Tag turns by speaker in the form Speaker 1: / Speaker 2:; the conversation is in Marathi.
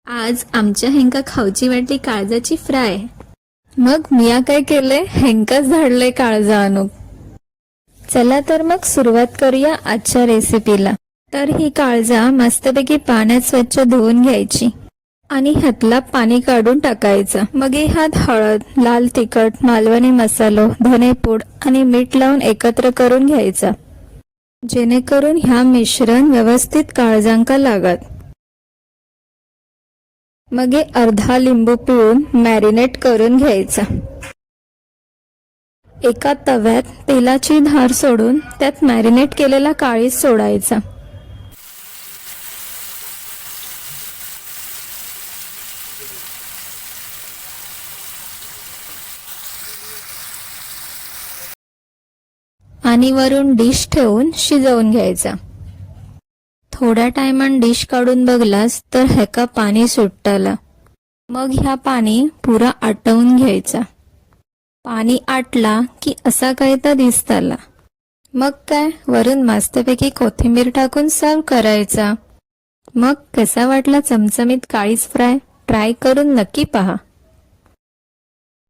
Speaker 1: आज आमच्या हेंका खाऊची वाटली काळजाची फ्राय। मग मिया काय केले, हेंकाच झाडले काळजा आणून। चला तर मग सुरुवात करूया आजच्या रेसिपीला। तर ही काळजा मस्तपैकी पाण्यात स्वच्छ धुवून घ्यायची आणि ह्यातला पाणी काढून टाकायचं। मग ह्यात हळद, लाल तिखट, मालवणी मसालो, धनेपूड आणि मीठ लावून एकत्र करून घ्यायचा, जेणेकरून ह्या मिश्रण व्यवस्थित काळजांका लागत। मग अर्धा लिंबू पिळून मॅरिनेट करून घ्यायचा। एका तव्यात तेलाची धार सोडून त्यात मॅरिनेट केलेला काळीज सोडायचा। आणि वरून डिश ठेवून शिजवून घ्यायचा। थोड्या टायमान डिश काढून बघलास तर ह्याका पाणी सुटताला। मग ह्या पाणी पुरा आटवून घ्यायचा। पाणी आटला की असा काय तर दिसताला। मग काय वरून मस्तपैकी कोथिंबीर टाकून सर्व करायचा। मग कसा वाटला चमचमीत काळीज फ्राय? ट्राय करून नक्की पहा।